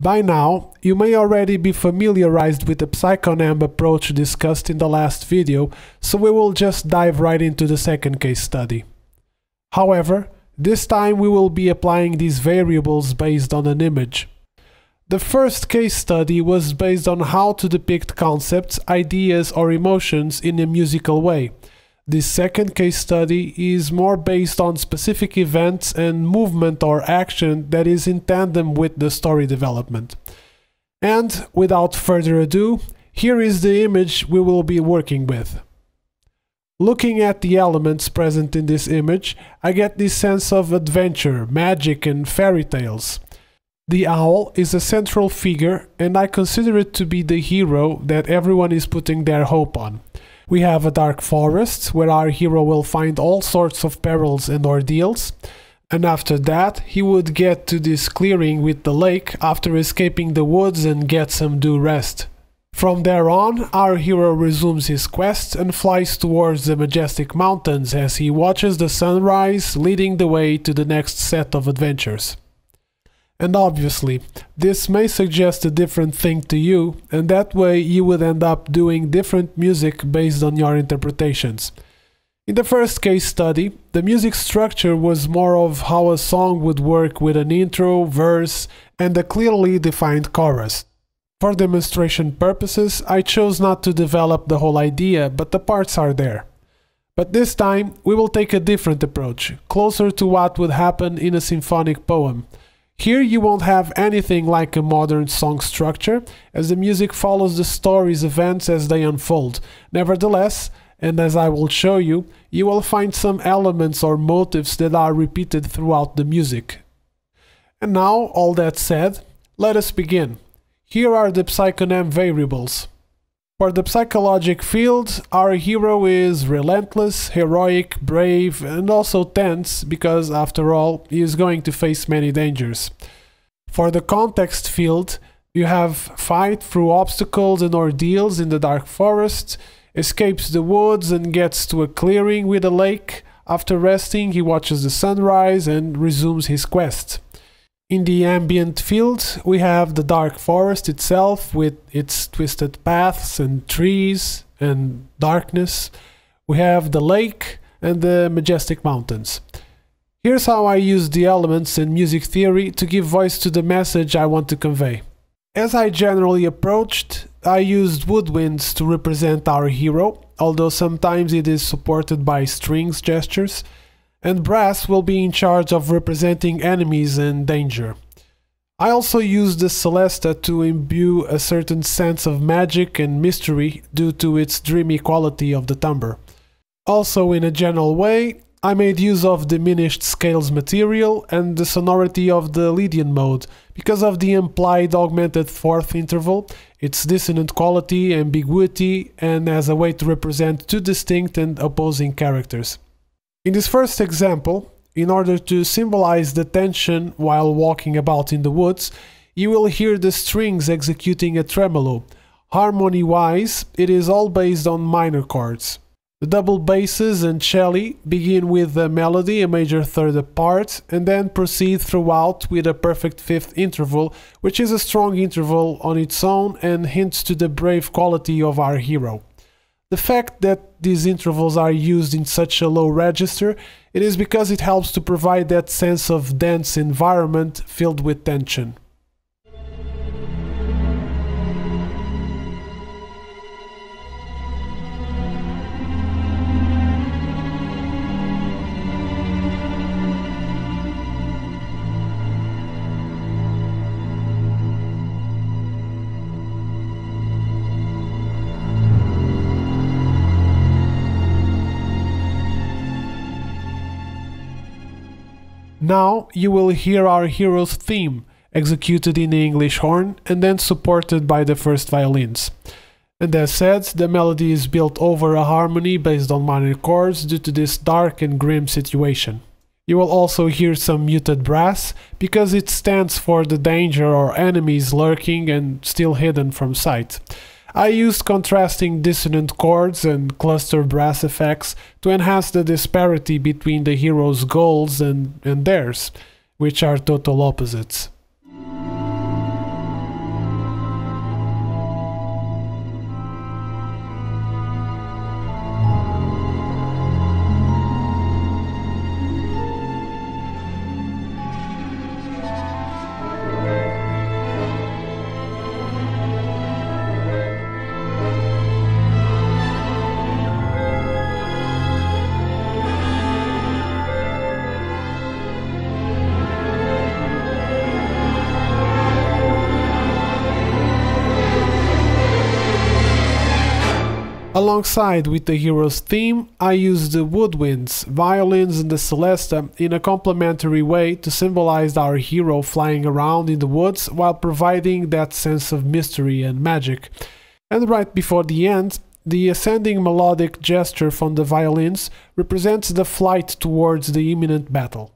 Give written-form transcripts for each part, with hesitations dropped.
By now, you may already be familiarized with the PsychoNAMB approach discussed in the last video, so we will just dive right into the second case study. However, this time we will be applying these variables based on an image. The first case study was based on how to depict concepts, ideas, or emotions in a musical way. This second case study is more based on specific events and movement or action that is in tandem with the story development. And without further ado, here is the image we will be working with. Looking at the elements present in this image, I get this sense of adventure, magic, and fairy tales. The owl is a central figure, and I consider it to be the hero that everyone is putting their hope on. We have a dark forest, where our hero will find all sorts of perils and ordeals, and after that he would get to this clearing with the lake after escaping the woods and get some due rest. From there on, our hero resumes his quest and flies towards the majestic mountains as he watches the sunrise, leading the way to the next set of adventures. And obviously, this may suggest a different thing to you, and that way you would end up doing different music based on your interpretations. In the first case study, the music structure was more of how a song would work with an intro, verse, and a clearly defined chorus. For demonstration purposes, I chose not to develop the whole idea, but the parts are there. But this time, we will take a different approach, closer to what would happen in a symphonic poem. Here you won't have anything like a modern song structure, as the music follows the story's events as they unfold. Nevertheless, and as I will show you, you will find some elements or motifs that are repeated throughout the music. And now, all that said, let us begin. Here are the PsychoNAMB variables. For the psychologic field, our hero is relentless, heroic, brave, and also tense, because after all, he is going to face many dangers. For the context field, you have fight through obstacles and ordeals in the dark forest, escapes the woods and gets to a clearing with a lake. After resting, he watches the sunrise and resumes his quest. In the ambient field, we have the dark forest itself with its twisted paths and trees and darkness. We have the lake and the majestic mountains. Here's how I use the elements in music theory to give voice to the message I want to convey. As I generally approached, I used woodwinds to represent our hero, although sometimes it is supported by strings gestures, and brass will be in charge of representing enemies and danger. I also used the celesta to imbue a certain sense of magic and mystery due to its dreamy quality of the timbre. Also, in a general way, I made use of diminished scales material and the sonority of the Lydian mode because of the implied augmented fourth interval, its dissonant quality, ambiguity, and as a way to represent two distinct and opposing characters. In this first example, in order to symbolize the tension while walking about in the woods, you will hear the strings executing a tremolo. Harmony-wise, it is all based on minor chords. The double basses and celli begin with a melody, a major third apart, and then proceed throughout with a perfect fifth interval, which is a strong interval on its own and hints to the brave quality of our hero. The fact that these intervals are used in such a low register, it is because it helps to provide that sense of dense environment filled with tension. Now you will hear our hero's theme, executed in the English horn and then supported by the first violins. And as said, the melody is built over a harmony based on minor chords due to this dark and grim situation. You will also hear some muted brass, because it stands for the danger or enemies lurking and still hidden from sight. I used contrasting dissonant chords and cluster brass effects to enhance the disparity between the hero's goals and theirs, which are total opposites. Alongside with the hero's theme, I used the woodwinds, violins and the celesta in a complementary way to symbolize our hero flying around in the woods while providing that sense of mystery and magic. And right before the end, the ascending melodic gesture from the violins represents the flight towards the imminent battle.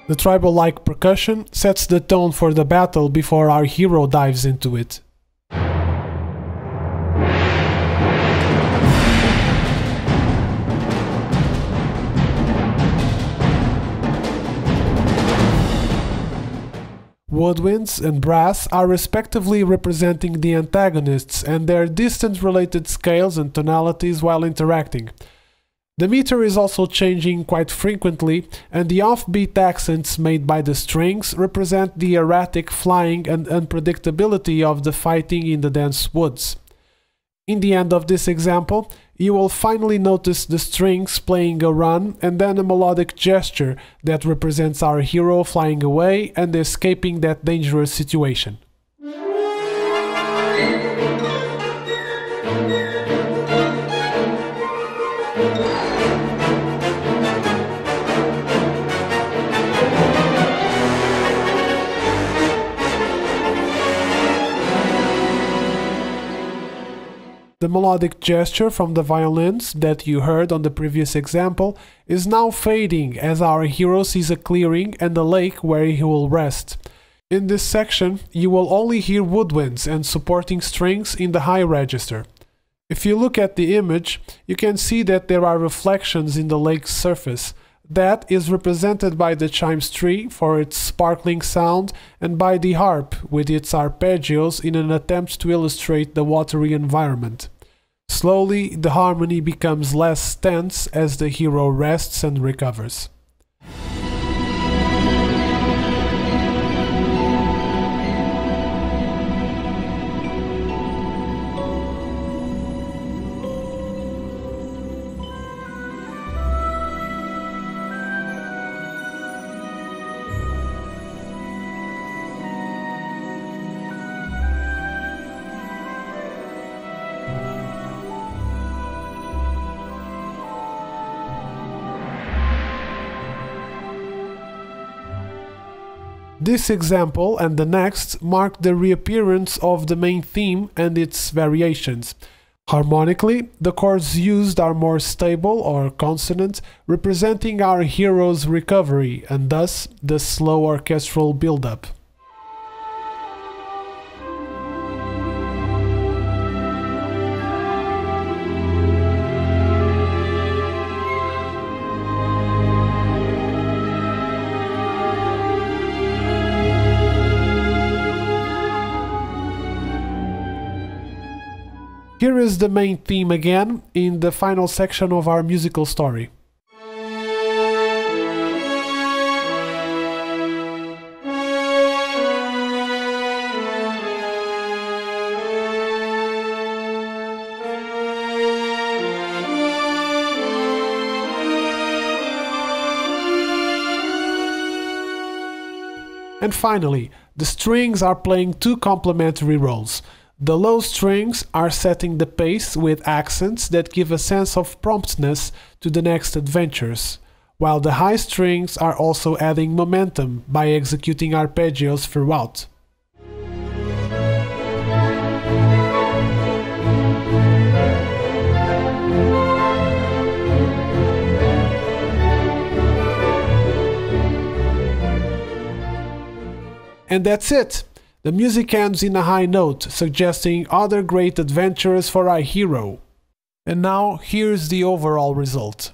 The tribal-like percussion sets the tone for the battle before our hero dives into it. Woodwinds and brass are respectively representing the antagonists and their distant related scales and tonalities while interacting. The meter is also changing quite frequently, and the offbeat accents made by the strings represent the erratic flying and unpredictability of the fighting in the dense woods. In the end of this example, you will finally notice the strings playing a run and then a melodic gesture that represents our hero flying away and escaping that dangerous situation. The melodic gesture from the violins that you heard on the previous example is now fading as our hero sees a clearing and a lake where he will rest. In this section, you will only hear woodwinds and supporting strings in the high register. If you look at the image, you can see that there are reflections in the lake's surface. That is represented by the chimes tree for its sparkling sound and by the harp with its arpeggios in an attempt to illustrate the watery environment. Slowly, the harmony becomes less tense as the hero rests and recovers. This example and the next mark the reappearance of the main theme and its variations. Harmonically, the chords used are more stable or consonant, representing our hero's recovery and thus the slow orchestral build-up. Here is the main theme again, in the final section of our musical story. And finally, the strings are playing two complementary roles. The low strings are setting the pace with accents that give a sense of promptness to the next adventures, while the high strings are also adding momentum by executing arpeggios throughout. And that's it! The music ends in a high note, suggesting other great adventures for our hero. And now, here's the overall result.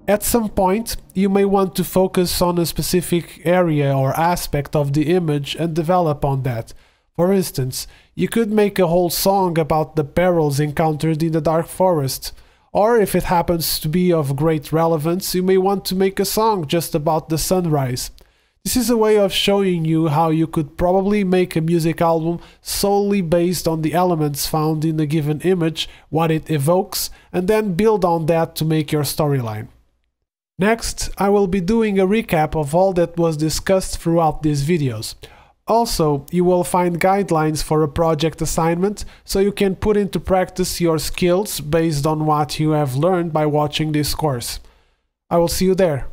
At some point, you may want to focus on a specific area or aspect of the image and develop on that. For instance, you could make a whole song about the perils encountered in the dark forest. Or if it happens to be of great relevance, you may want to make a song just about the sunrise. This is a way of showing you how you could probably make a music album solely based on the elements found in a given image, what it evokes, and then build on that to make your storyline. Next, I will be doing a recap of all that was discussed throughout these videos. Also, you will find guidelines for a project assignment, so you can put into practice your skills based on what you have learned by watching this course. I will see you there.